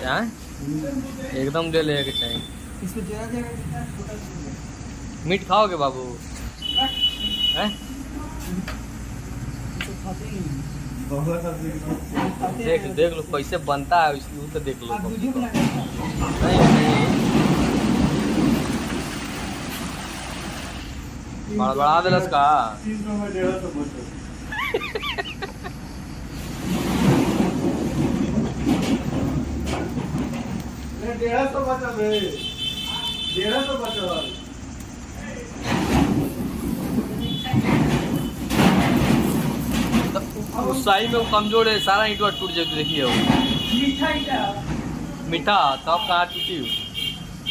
हाँ एकदम ले लेके चाहिए। इसको जरा जरा छोटा मीट खाओगे बाबू? हैं? खाते ही नहीं। देख देख लो कैसे बनता है उसकी, वो तो देख लो। आप वीडियो बना के नहीं नहीं बड़बड़ा दिलस का। 300 में 150 बचो। 150 बचा बे, 150 बचा। उस साई में वो कमजोर है, सारा ईंट टूट जाए। देखिए वो मीठा मीठा मीठा तब कहाँ टूटी।